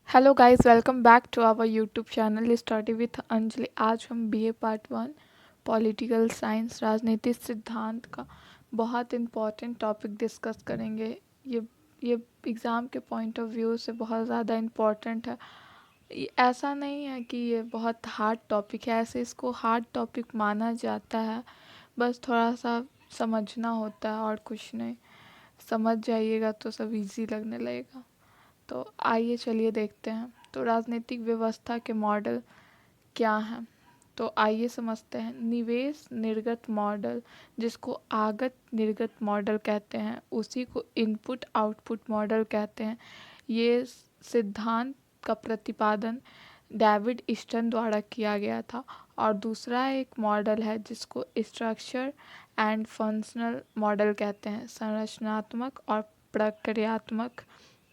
Hello guys, welcome back to our YouTube channel study with Anjali. आज हम BA part 1 political science राजनीतिक सिद्धांत का बहुत इम्पॉर्टेंट टॉपिक डिस्कस करेंगे। ये एग्ज़ाम के पॉइंट ऑफ व्यू से बहुत ज़्यादा इम्पॉर्टेंट है। ऐसा नहीं है कि ये बहुत हार्ड टॉपिक है, ऐसे इसको हार्ड टॉपिक माना जाता है। बस थोड़ा सा समझना होता है और कुछ नहीं। समझ जाइएगा तो सब इजी लगने लगेगा। तो आइए चलिए देखते हैं तो राजनीतिक व्यवस्था के मॉडल क्या हैं। तो आइए समझते हैं। निवेश निर्गत मॉडल, जिसको आगत निर्गत मॉडल कहते हैं, उसी को इनपुट आउटपुट मॉडल कहते हैं। ये सिद्धांत का प्रतिपादन डेविड ईस्टन द्वारा किया गया था। और दूसरा एक मॉडल है जिसको स्ट्रक्चर एंड फंक्शनल मॉडल कहते हैं, संरचनात्मक और प्रक्रियात्मक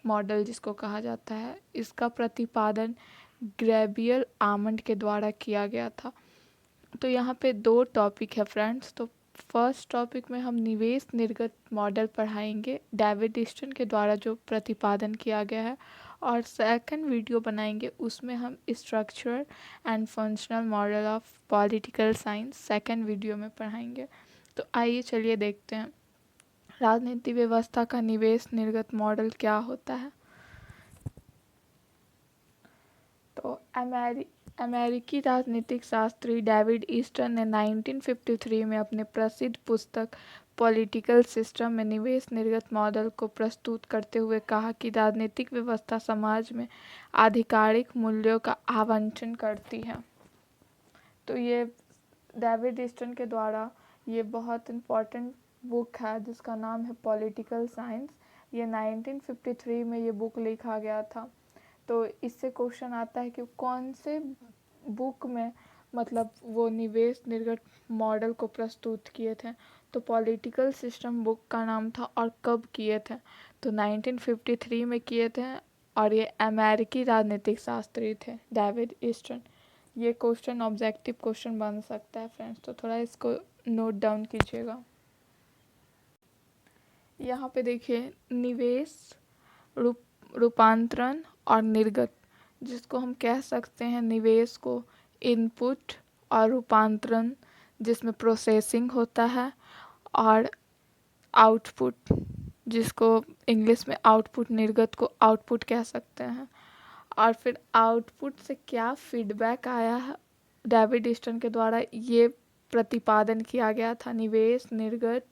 मॉडल जिसको कहा जाता है। इसका प्रतिपादन ग्रेबियल आमंड के द्वारा किया गया था। तो यहाँ पे दो टॉपिक है फ्रेंड्स। तो फर्स्ट टॉपिक में हम निवेश निर्गत मॉडल पढ़ाएंगे, डेविड ईस्टन के द्वारा जो प्रतिपादन किया गया है। और सेकंड वीडियो बनाएंगे, उसमें हम structural and functional model of political science second video में पढ़ाएंगे। तो आइए चलिए देखते हैं राजनीति व्यवस्था का निवेश निर्गत मॉडल क्या होता है। तो अमेरिकी राजनीतिक शास्त्री डेविड ईस्टन ने 1953 में अपने प्रसिद्ध पुस्तक पॉलिटिकल सिस्टम में निवेश निर्गत मॉडल को प्रस्तुत करते हुए कहा कि राजनीतिक व्यवस्था समाज में आधिकारिक मूल्यों का आवंटन करती है। तो ये डेविड ईस्टन के द्वारा ये बहुत इम्पोर्टेंट बुक है जिसका नाम है पॉलिटिकल साइंस। ये 1953 में ये बुक लिखा गया था। तो इससे क्वेश्चन आता है कि कौन से बुक में मतलब वो निवेश निर्गत मॉडल को प्रस्तुत किए थे। तो पॉलिटिकल सिस्टम बुक का नाम था। और कब किए थे? तो 1953 में किए थे। और ये अमेरिकी राजनीतिक शास्त्री थे डेविड ईस्टन। ये क्वेश्चन ऑब्जेक्टिव क्वेश्चन बन सकता है फ्रेंड्स, तो थोड़ा इसको नोट डाउन कीजिएगा। यहाँ पे देखिए, निवेश, रूपांतरण और निर्गत, जिसको हम कह सकते हैं निवेश को इनपुट, और रूपांतरण जिसमें प्रोसेसिंग होता है, और आउटपुट जिसको इंग्लिश में आउटपुट, निर्गत को आउटपुट कह सकते हैं। और फिर आउटपुट से क्या फीडबैक आया है, डेविड ईस्टन के द्वारा ये प्रतिपादन किया गया था। निवेश निर्गत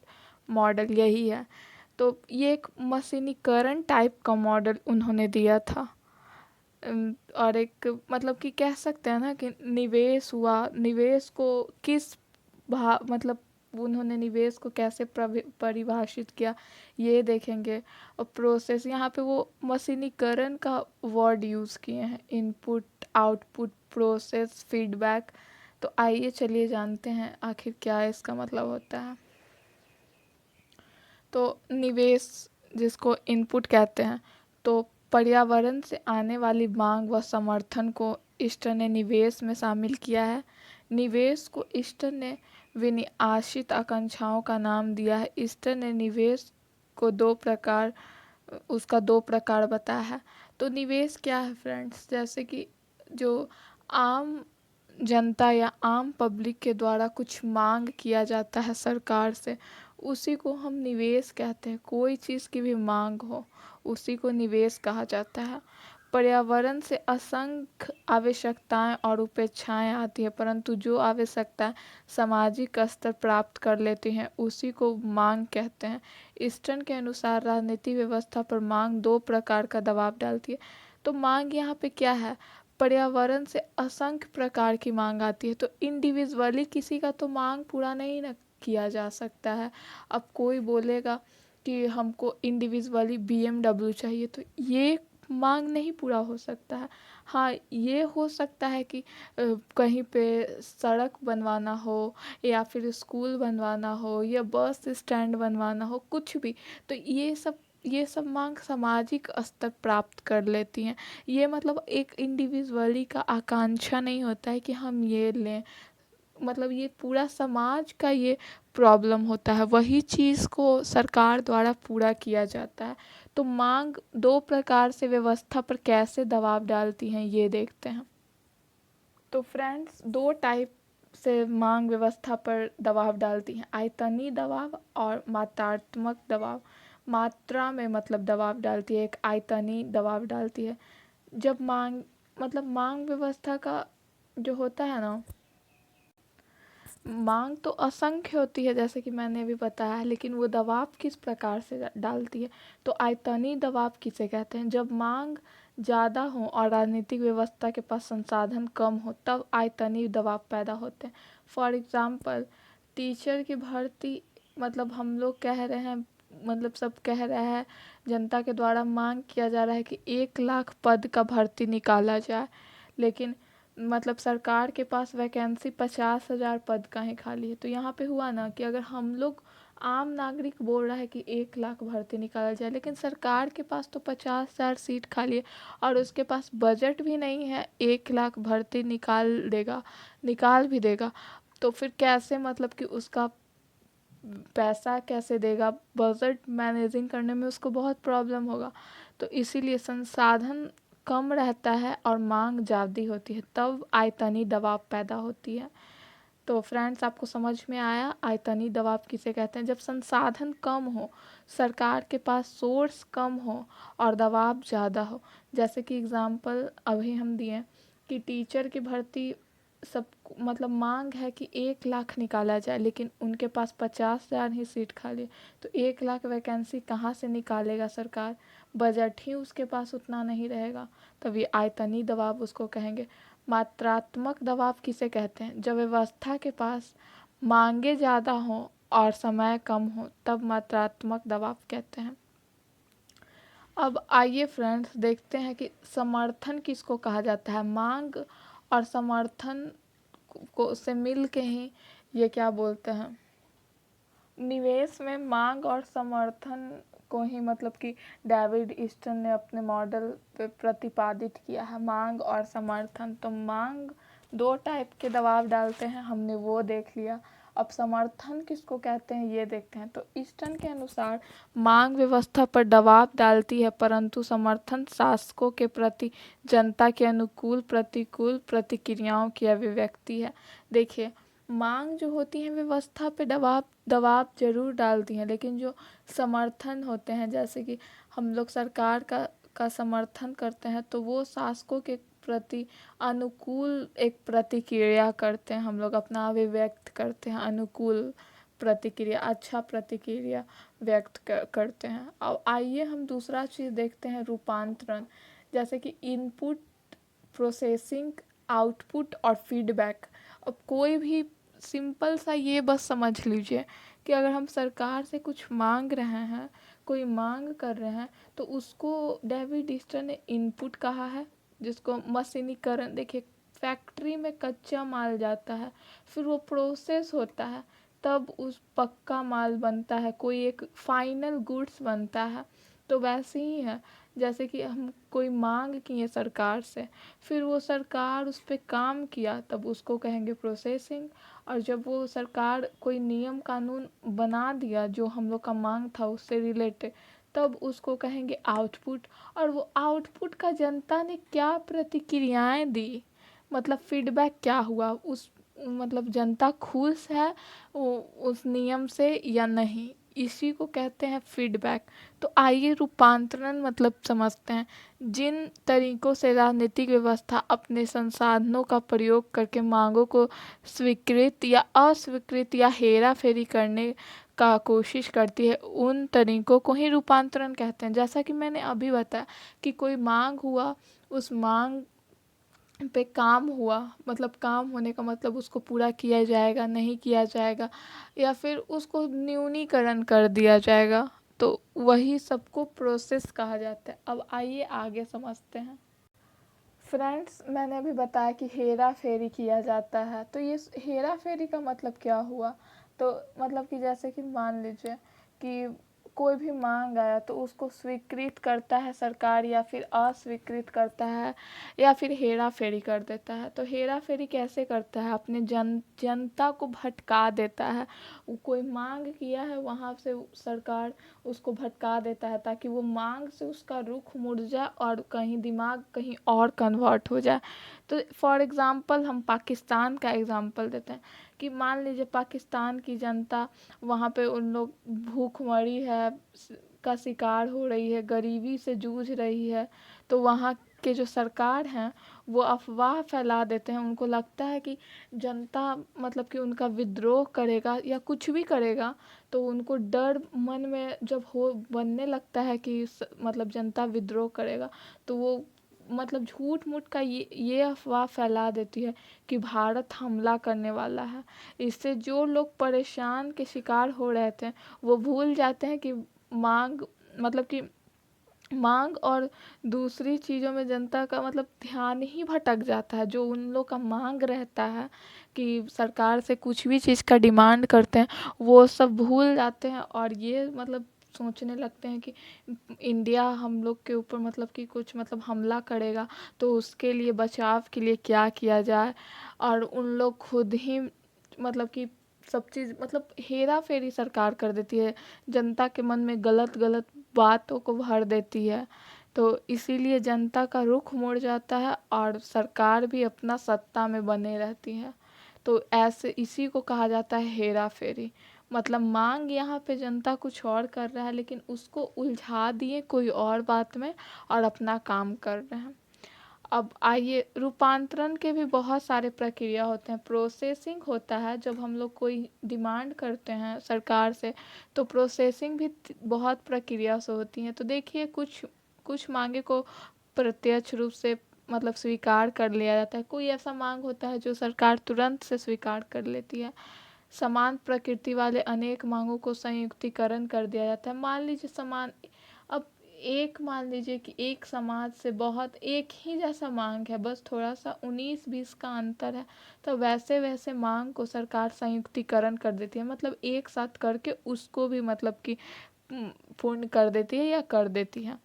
मॉडल यही है। तो ये एक मशीनीकरण टाइप का मॉडल उन्होंने दिया था। और एक मतलब कि कह सकते हैं ना कि निवेश हुआ, निवेश को किस मतलब उन्होंने निवेश को कैसे परिभाषित किया ये देखेंगे। और प्रोसेस, यहाँ पे वो मशीनीकरण का वर्ड यूज़ किए हैं, इनपुट आउटपुट प्रोसेस फीडबैक। तो आइए चलिए जानते हैं आखिर क्या इसका मतलब होता है। तो निवेश जिसको इनपुट कहते हैं, तो पर्यावरण से आने वाली मांग व समर्थन को ईस्टन ने निवेश में शामिल किया है। निवेश को ईस्टन ने विनियासित आकांक्षाओं का नाम दिया है। ईस्टन ने निवेश को उसका दो प्रकार बताया है। तो निवेश क्या है फ्रेंड्स? जैसे कि जो आम जनता या आम पब्लिक के द्वारा कुछ मांग किया जाता है सरकार से, उसी को हम निवेश कहते हैं। कोई चीज़ की भी मांग हो उसी को निवेश कहा जाता है। पर्यावरण से असंख्य आवश्यकताएं और उपेक्षाएं आती है, परंतु जो आवश्यकताएं सामाजिक स्तर प्राप्त कर लेती हैं उसी को मांग कहते हैं। ईस्टन के अनुसार राजनीति व्यवस्था पर मांग दो प्रकार का दबाव डालती है। तो मांग यहाँ पे क्या है? पर्यावरण से असंख्य प्रकार की मांग आती है। तो इंडिविजुअली किसी का तो मांग पूरा नहीं न किया जा सकता है। अब कोई बोलेगा कि हमको इंडिविजुअली BMW चाहिए, तो ये मांग नहीं पूरा हो सकता है। हाँ, ये हो सकता है कि कहीं पे सड़क बनवाना हो, या फिर स्कूल बनवाना हो, या बस स्टैंड बनवाना हो, कुछ भी। तो ये सब मांग सामाजिक स्तर प्राप्त कर लेती हैं। ये मतलब एक इंडिविजुअली का आकांक्षा नहीं होता है कि हम ये लें। मतलब ये पूरा समाज का ये प्रॉब्लम होता है, वही चीज़ को सरकार द्वारा पूरा किया जाता है। तो मांग दो प्रकार से व्यवस्था पर कैसे दबाव डालती हैं ये देखते हैं। तो फ्रेंड्स, दो टाइप से मांग व्यवस्था पर दबाव डालती हैं, आयतनी दबाव और मात्रात्मक दबाव। मात्रा में मतलब दबाव डालती है, एक आयतनी दबाव डालती है। जब मांग व्यवस्था का जो होता है ना, मांग तो असंख्य होती है जैसे कि मैंने अभी बताया है, लेकिन वो दबाव किस प्रकार से डालती है। तो आयतनी दबाव किसे कहते हैं? जब मांग ज़्यादा हो और राजनीतिक व्यवस्था के पास संसाधन कम हो तब आयतनी दबाव पैदा होते हैं। फॉर एग्जाम्पल, टीचर की भर्ती, मतलब हम लोग कह रहे हैं, मतलब सब कह रहे हैं, जनता के द्वारा मांग किया जा रहा है कि 1 लाख पद का भर्ती निकाला जाए, लेकिन मतलब सरकार के पास वैकेंसी 50,000 पद का ही खाली है। तो यहाँ पे हुआ ना कि अगर हम लोग, आम नागरिक बोल रहा है कि 1 लाख भर्ती निकाला जाए, लेकिन सरकार के पास तो 50,000 सीट खाली है और उसके पास बजट भी नहीं है 1 लाख भर्ती निकाल भी देगा, तो फिर कैसे, मतलब कि उसका पैसा कैसे देगा, बजट मैनेजिंग करने में उसको बहुत प्रॉब्लम होगा। तो इसीलिए संसाधन कम रहता है और मांग ज़्यादा होती है, तब आयतनी दबाव पैदा होती है। तो फ्रेंड्स, आपको समझ में आया आयतनी दबाव किसे कहते हैं? जब संसाधन कम हो, सरकार के पास सोर्स कम हो और दबाव ज़्यादा हो। जैसे कि एग्जांपल अभी हम दिए कि टीचर की भर्ती, सब मतलब मांग है कि 1 लाख निकाला जाए, लेकिन उनके पास 50,000 ही सीट खाली है। तो 1 लाख वैकेंसी कहाँ से निकालेगा सरकार? बजट ही उसके पास उतना नहीं रहेगा, तभी आयतनी दबाव उसको कहेंगे। मात्रात्मक दबाव किसे कहते हैं? जब व्यवस्था के पास मांगे ज़्यादा हों और समय कम हो तब मात्रात्मक दबाव कहते हैं। अब आइए फ्रेंड्स, देखते हैं कि समर्थन किसको कहा जाता है। मांग और समर्थन को से मिल के ही ये क्या बोलते हैं, निवेश में मांग और समर्थन को ही, मतलब कि डेविड ईस्टन ने अपने मॉडल पे प्रतिपादित किया है, मांग और समर्थन। तो मांग दो टाइप के दबाव डालते हैं, हमने वो देख लिया। अब समर्थन किसको कहते हैं ये देखते हैं। तो ईस्टन के अनुसार मांग व्यवस्था पर दबाव डालती है, परंतु समर्थन शासकों के प्रति जनता के अनुकूल प्रतिकूल प्रतिक्रियाओं की अभिव्यक्ति है। देखिए, मांग जो होती है व्यवस्था पे दबाव जरूर डालती हैं, लेकिन जो समर्थन होते हैं, जैसे कि हम लोग सरकार का समर्थन करते हैं, तो वो शासकों के प्रति अनुकूल एक प्रतिक्रिया करते हैं, हम लोग अपना अभिव्यक्त करते हैं, अनुकूल प्रतिक्रिया, अच्छा प्रतिक्रिया व्यक्त करते हैं। अब आइए हम दूसरा चीज़ देखते हैं, रूपांतरण। जैसे कि इनपुट, प्रोसेसिंग, आउटपुट और फीडबैक। अब कोई भी सिंपल सा ये बस समझ लीजिए कि अगर हम सरकार से कुछ मांग रहे हैं, कोई मांग कर रहे हैं, तो उसको डेविड ईस्टन ने इनपुट कहा है, जिसको मशीनीकरण। देखिए, फैक्ट्री में कच्चा माल जाता है, फिर वो प्रोसेस होता है, तब उस पक्का माल बनता है, कोई एक फाइनल गुड्स बनता है। तो वैसे ही है, जैसे कि हम कोई मांग किए सरकार से, फिर वो सरकार उस पर काम किया, तब उसको कहेंगे प्रोसेसिंग। और जब वो सरकार कोई नियम कानून बना दिया जो हम लोग का मांग था उससे रिलेटेड, तब उसको कहेंगे आउटपुट। और वो आउटपुट का जनता ने क्या प्रतिक्रियाएं दी, मतलब फीडबैक क्या हुआ, उस मतलब जनता खुश है उस नियम से या नहीं, इसी को कहते हैं फीडबैक। तो आइए रूपांतरण मतलब समझते हैं। जिन तरीकों से राजनीतिक व्यवस्था अपने संसाधनों का प्रयोग करके मांगों को स्वीकृत या अस्वीकृत या हेरा फेरी करने का कोशिश करती है, उन तरीकों को ही रूपांतरण कहते हैं। जैसा कि मैंने अभी बताया कि कोई मांग हुआ, उस मांग पे काम हुआ, मतलब काम होने का मतलब उसको पूरा किया जाएगा, नहीं किया जाएगा, या फिर उसको न्यूनीकरण कर दिया जाएगा, तो वही सबको प्रोसेस कहा जाता है। अब आइए आगे समझते हैं। फ्रेंड्स, मैंने अभी बताया कि हेरा फेरी किया जाता है, तो ये हेरा फेरी का मतलब क्या हुआ? तो मतलब कि जैसे कि मान लीजिए कि कोई भी मांग आया तो उसको स्वीकृत करता है सरकार या फिर अस्वीकृत करता है या फिर हेरा फेरी कर देता है। तो हेरा फेरी कैसे करता है? अपने जनता को भटका देता है। वो कोई मांग किया है वहाँ से सरकार उसको भटका देता है ताकि वो मांग से उसका रुख मुड़ जाए और कहीं दिमाग कहीं और कन्वर्ट हो जाए। तो फॉर एग्ज़ाम्पल हम पाकिस्तान का एग्ज़ाम्पल देते हैं कि मान लीजिए पाकिस्तान की जनता वहाँ पे उन लोग भूखमरी है का शिकार हो रही है, गरीबी से जूझ रही है। तो वहाँ के जो सरकार हैं वो अफवाह फैला देते हैं। उनको लगता है कि जनता मतलब कि उनका विद्रोह करेगा या कुछ भी करेगा, तो उनको डर मन में जब हो बनने लगता है कि मतलब जनता विद्रोह करेगा, तो वो मतलब झूठ मूठ का ये अफवाह फैला देती है कि भारत हमला करने वाला है। इससे जो लोग परेशान के शिकार हो रहे थे वो भूल जाते हैं कि मांग मतलब कि मांग और दूसरी चीज़ों में जनता का मतलब ध्यान ही भटक जाता है। जो उन लोग का मांग रहता है कि सरकार से कुछ भी चीज़ का डिमांड करते हैं वो सब भूल जाते हैं और ये मतलब सोचने लगते हैं कि इंडिया हम लोग के ऊपर मतलब कि कुछ मतलब हमला करेगा, तो उसके लिए बचाव के लिए क्या किया जाए। और उन लोग खुद ही मतलब कि सब चीज़ मतलब हेरा फेरी सरकार कर देती है, जनता के मन में गलत गलत बातों को भर देती है। तो इसीलिए जनता का रुख मुड़ जाता है और सरकार भी अपना सत्ता में बने रहती है। तो ऐसे इसी को कहा जाता है हेरा फेरी। मतलब मांग यहाँ पे जनता कुछ और कर रहा है लेकिन उसको उलझा दिए कोई और बात में और अपना काम कर रहे हैं। अब आइए, रूपांतरण के भी बहुत सारे प्रक्रिया होते हैं। प्रोसेसिंग होता है जब हम लोग कोई डिमांड करते हैं सरकार से, तो प्रोसेसिंग भी बहुत प्रक्रिया से होती है। तो देखिए कुछ कुछ मांगे को प्रत्यक्ष रूप से मतलब स्वीकार कर लिया जाता है, कोई ऐसा मांग होता है जो सरकार तुरंत से स्वीकार कर लेती है। समान प्रकृति वाले अनेक मांगों को संयुक्तिकरण कर दिया जाता है। मान लीजिए समान अब एक मान लीजिए कि एक समाज से बहुत एक ही जैसा मांग है, बस थोड़ा सा 19-20 का अंतर है, तो वैसे वैसे मांग को सरकार संयुक्तिकरण कर देती है। मतलब एक साथ करके उसको भी मतलब कि पूर्ण कर देती है या कर देती है,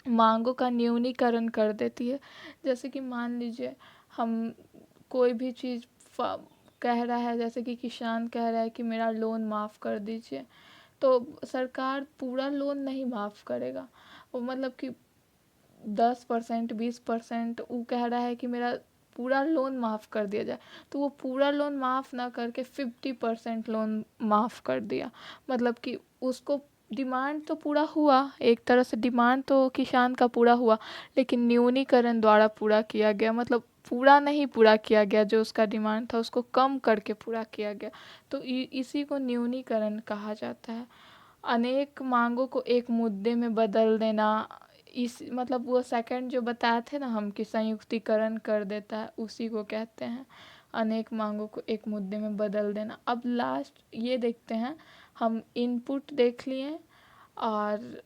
मांगों का न्यूनीकरण कर देती है। जैसे कि मान लीजिए हम कोई भी चीज़ कह रहा है, जैसे कि किसान कह रहा है कि मेरा लोन माफ़ कर दीजिए, तो सरकार पूरा लोन नहीं माफ़ करेगा। वो मतलब कि 10% 20% वो कह रहा है कि मेरा पूरा लोन माफ़ कर दिया जाए, तो वो पूरा लोन माफ़ ना करके 50% लोन माफ़ कर दिया। मतलब कि उसको डिमांड तो पूरा हुआ, एक तरह से डिमांड तो किसान का पूरा हुआ, लेकिन न्यूनीकरण द्वारा पूरा किया गया। मतलब पूरा नहीं पूरा किया गया, जो उसका डिमांड था उसको कम करके पूरा किया गया। तो इसी को न्यूनीकरण कहा जाता है। अनेक मांगों को एक मुद्दे में बदल देना, इस मतलब वो सेकंड जो बताए थे ना हम कि संयुक्तिकरण कर देता है, उसी को कहते हैं अनेक मांगों को एक मुद्दे में बदल देना। अब लास्ट ये देखते हैं, हम इनपुट देख लिए और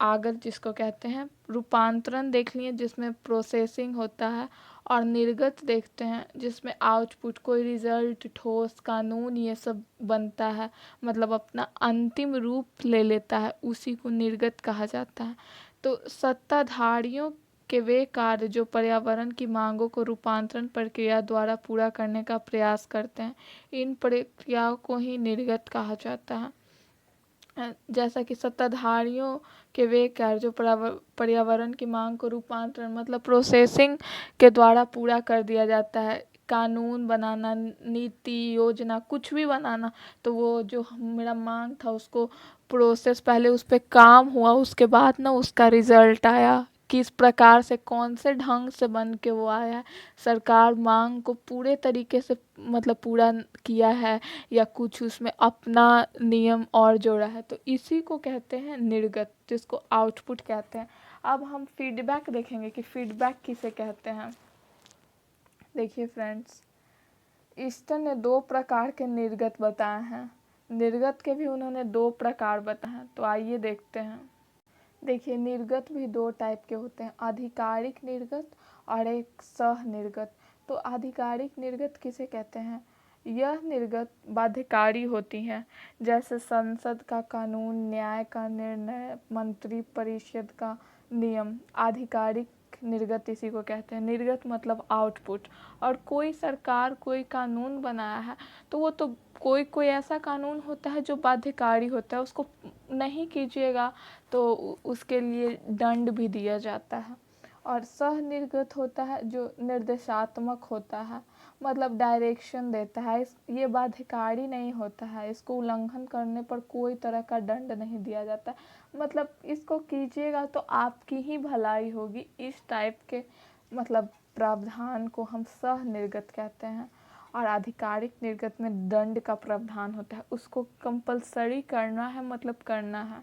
आगर जिसको कहते हैं रूपांतरण देख लिए जिसमें प्रोसेसिंग होता है, और निर्गत देखते हैं जिसमें आउटपुट कोई रिजल्ट ठोस कानून ये सब बनता है, मतलब अपना अंतिम रूप ले लेता है, उसी को निर्गत कहा जाता है। तो सत्ताधारियों के वे कार्य जो पर्यावरण की मांगों को रूपांतरण प्रक्रिया द्वारा पूरा करने का प्रयास करते हैं, इन प्रक्रियाओं को ही निर्गत कहा जाता है। जैसा कि सत्ताधारियों के वे कार्य जो पर्यावरण की मांग को रूपांतरण मतलब प्रोसेसिंग के द्वारा पूरा कर दिया जाता है, कानून बनाना, नीति योजना कुछ भी बनाना, तो वो जो मेरा मांग था उसको प्रोसेस पहले उस पर काम हुआ, उसके बाद ना उसका रिजल्ट आया, किस प्रकार से कौन से ढंग से बन के वो आया है, सरकार मांग को पूरे तरीके से मतलब पूरा किया है या कुछ उसमें अपना नियम और जोड़ा है, तो इसी को कहते हैं निर्गत, जिसको आउटपुट कहते हैं। अब हम फीडबैक देखेंगे कि फीडबैक किसे कहते हैं। देखिए फ्रेंड्स, ईस्टन ने 2 प्रकार के निर्गत बताए हैं। निर्गत के भी उन्होंने 2 प्रकार बताए हैं, तो आइए देखते हैं। देखिए निर्गत भी 2 टाइप के होते हैं, आधिकारिक निर्गत और एक सह निर्गत। तो आधिकारिक निर्गत किसे कहते हैं? यह निर्गत बाध्यकारी होती हैं, जैसे संसद का कानून, न्याय का निर्णय, मंत्री परिषद का नियम। आधिकारिक निर्गत इसी को कहते हैं। निर्गत मतलब आउटपुट। और कोई सरकार कोई कानून बनाया है तो वो तो कोई कोई ऐसा कानून होता है जो बाध्यकारी होता है, उसको नहीं कीजिएगा तो उसके लिए दंड भी दिया जाता है। और सह निर्गत होता है जो निर्देशात्मक होता है, मतलब डायरेक्शन देता है। ये बाध्यकारी नहीं होता है, इसको उल्लंघन करने पर कोई तरह का दंड नहीं दिया जाता, मतलब इसको कीजिएगा तो आपकी ही भलाई होगी। इस टाइप के मतलब प्रावधान को हम सह निर्गत कहते हैं। और आधिकारिक निर्गत में दंड का प्रावधान होता है, उसको कंपलसरी करना है, मतलब करना है।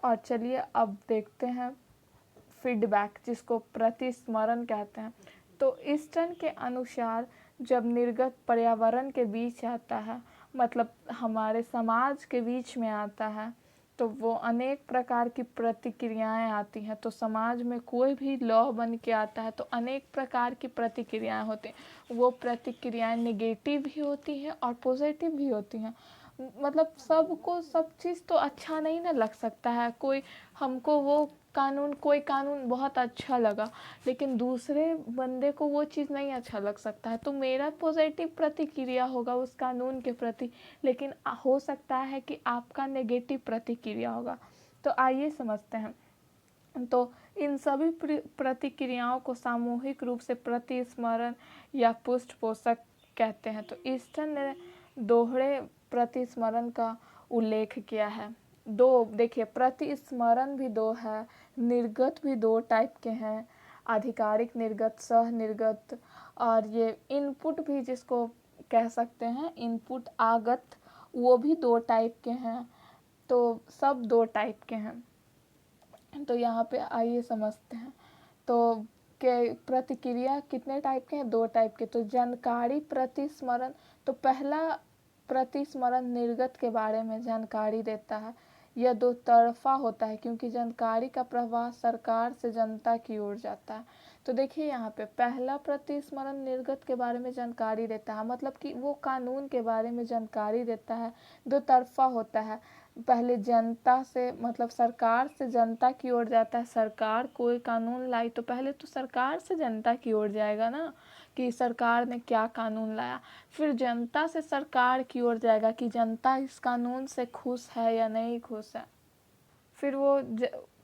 और चलिए अब देखते हैं फीडबैक, जिसको प्रतिस्मरण कहते हैं। तो ईस्टर्न के अनुसार जब निर्गत पर्यावरण के बीच आता है, मतलब हमारे समाज के बीच में आता है, तो वो अनेक प्रकार की प्रतिक्रियाएं आती हैं। तो समाज में कोई भी लॉ बन के आता है तो अनेक प्रकार की प्रतिक्रियाएं होती हैं। वो प्रतिक्रियाएं नेगेटिव भी होती हैं और पॉजिटिव भी होती हैं। मतलब सबको सब चीज़ तो अच्छा नहीं ना लग सकता है। कोई हमको वो कानून, कोई कानून बहुत अच्छा लगा लेकिन दूसरे बंदे को वो चीज़ नहीं अच्छा लग सकता है, तो मेरा पॉजिटिव प्रतिक्रिया होगा उस कानून के प्रति, लेकिन हो सकता है कि आपका नेगेटिव प्रतिक्रिया होगा। तो आइए समझते हैं। तो इन सभी प्रतिक्रियाओं को सामूहिक रूप से प्रतिस्मरण या पृष्ठपोषक कहते हैं। तो ईस्टर्न ने दोहरे प्रतिस्मरण का उल्लेख किया है। दो देखिए, प्रतिस्मरण भी दो है, निर्गत भी दो टाइप के हैं, आधिकारिक निर्गत, सह निर्गत। और ये इनपुट भी जिसको कह सकते हैं, इनपुट आगत, वो भी दो टाइप के हैं। तो सब दो टाइप के हैं। तो यहाँ पे आइए समझते हैं। तो के प्रतिक्रिया कितने टाइप के हैं? दो टाइप के। तो जानकारी प्रतिस्मरण, तो पहला प्रतिस्मरण निर्गत के बारे में जानकारी देता है। यह दो तरफा होता है क्योंकि जानकारी का प्रवाह सरकार से जनता की ओर जाता है। तो देखिए यहाँ पे पहला प्रतिस्मरण निर्गत के बारे में जानकारी देता है, मतलब कि वो कानून के बारे में जानकारी देता है। दो तरफा होता है, पहले जनता से मतलब सरकार से जनता की ओर जाता है। सरकार कोई कानून लाई तो पहले तो सरकार से जनता की ओर जाएगा ना, कि सरकार ने क्या कानून लाया। फिर जनता से सरकार की ओर जाएगा कि जनता इस कानून से खुश है या नहीं खुश है। फिर वो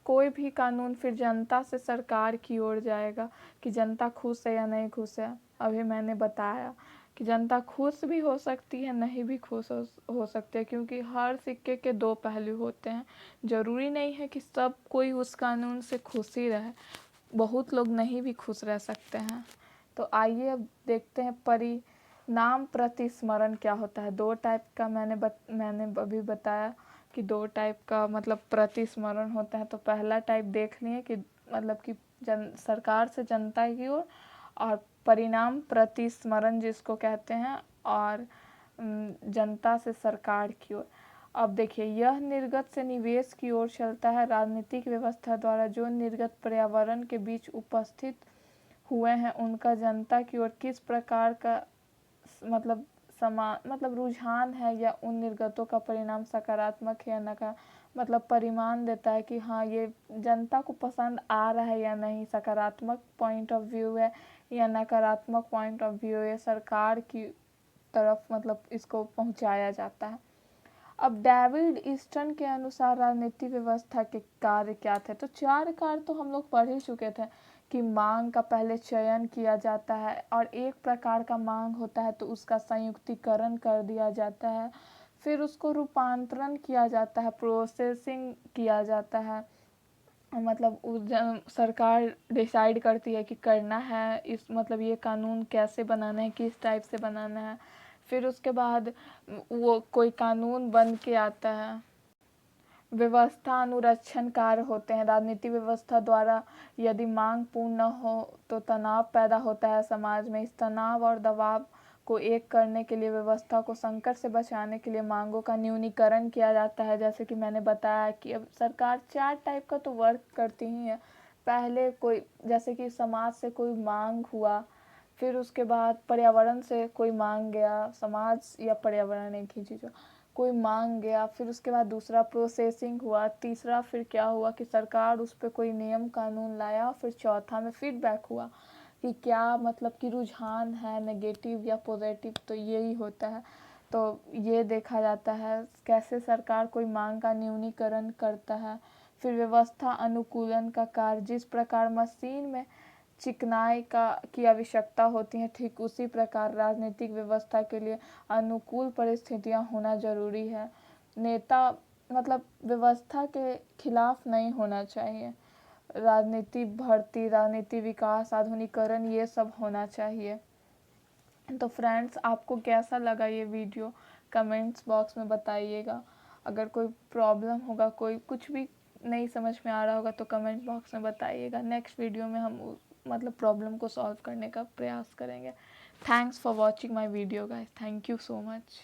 कोई भी कानून फिर जनता से सरकार की ओर जाएगा कि जनता खुश है या नहीं खुश है। अभी मैंने बताया कि जनता खुश भी हो सकती है, नहीं भी खुश हो सकती है, क्योंकि हर सिक्के के दो पहलू होते हैं। ज़रूरी नहीं है कि सब कोई उस कानून से खुश ही रहे, बहुत लोग नहीं भी खुश रह सकते हैं। तो आइए अब देखते हैं परिणाम प्रतिस्मरण क्या होता है। दो टाइप का मैंने अभी बताया कि दो टाइप का मतलब प्रतिस्मरण होता है। तो पहला टाइप देख लिए कि मतलब कि सरकार से जनता की ओर, और परिणाम प्रतिस्मरण जिसको कहते हैं, और जनता से सरकार की ओर। अब देखिए, यह निर्गत से निवेश की ओर चलता है। राजनीतिक व्यवस्था द्वारा जो निर्गत पर्यावरण के बीच उपस्थित हुए हैं उनका जनता की ओर किस प्रकार का मतलब मतलब रुझान है, या उन निर्गतों का परिणाम सकारात्मक है या नकारात्मक, मतलब परिमाण देता है कि हाँ ये जनता को पसंद आ रहा है या नहीं, सकारात्मक पॉइंट ऑफ व्यू है या नकारात्मक पॉइंट ऑफ व्यू है, सरकार की तरफ मतलब इसको पहुंचाया जाता है। अब डेविड ईस्टर्न के अनुसार राजनीतिक व्यवस्था के कार्य क्या थे? तो चार कार्य तो हम लोग पढ़ ही चुके थे कि मांग का पहले चयन किया जाता है, और एक प्रकार का मांग होता है तो उसका संयुक्तिकरण कर दिया जाता है। फिर उसको रूपांतरण किया जाता है, प्रोसेसिंग किया जाता है, मतलब सरकार डिसाइड करती है कि करना है इस मतलब ये कानून कैसे बनाना है, किस टाइप से बनाना है। फिर उसके बाद वो कोई कानून बन के आता है। व्यवस्था अनुरक्षण कार्य होते हैं। राजनीतिक व्यवस्था द्वारा यदि मांग पूर्ण न हो तो तनाव पैदा होता है समाज में। इस तनाव और दबाव को एक करने के लिए, व्यवस्था को संकट से बचाने के लिए मांगों का न्यूनीकरण किया जाता है। जैसे कि मैंने बताया कि अब सरकार चार टाइप का तो वर्क करती ही है। पहले कोई जैसे कि समाज से कोई मांग हुआ, फिर उसके बाद पर्यावरण से कोई मांग गया, समाज या पर्यावरण एक ही चीज़ हो, कोई मांग गया, फिर उसके बाद दूसरा प्रोसेसिंग हुआ, तीसरा फिर क्या हुआ कि सरकार उस पर कोई नियम कानून लाया, फिर चौथा में फीडबैक हुआ कि क्या मतलब कि रुझान है नेगेटिव या पॉजिटिव, तो यही होता है। तो ये देखा जाता है कैसे सरकार कोई मांग का न्यूनीकरण करता है। फिर व्यवस्था अनुकूलन का कार्य, जिस प्रकार मशीन में चिकनाई की आवश्यकता होती है, ठीक उसी प्रकार राजनीतिक व्यवस्था के लिए अनुकूल परिस्थितियां होना जरूरी है। नेता मतलब व्यवस्था के खिलाफ नहीं होना चाहिए। राजनीति भर्ती, राजनीति विकास, आधुनिकीकरण, ये सब होना चाहिए। तो फ्रेंड्स, आपको कैसा लगा ये वीडियो कमेंट्स बॉक्स में बताइएगा। अगर कोई प्रॉब्लम होगा, कोई कुछ भी नहीं समझ में आ रहा होगा तो कमेंट बॉक्स में बताइएगा। नेक्स्ट वीडियो में हम मतलब प्रॉब्लम को सॉल्व करने का प्रयास करेंगे। Thanks for watching my video guys, thank you so much.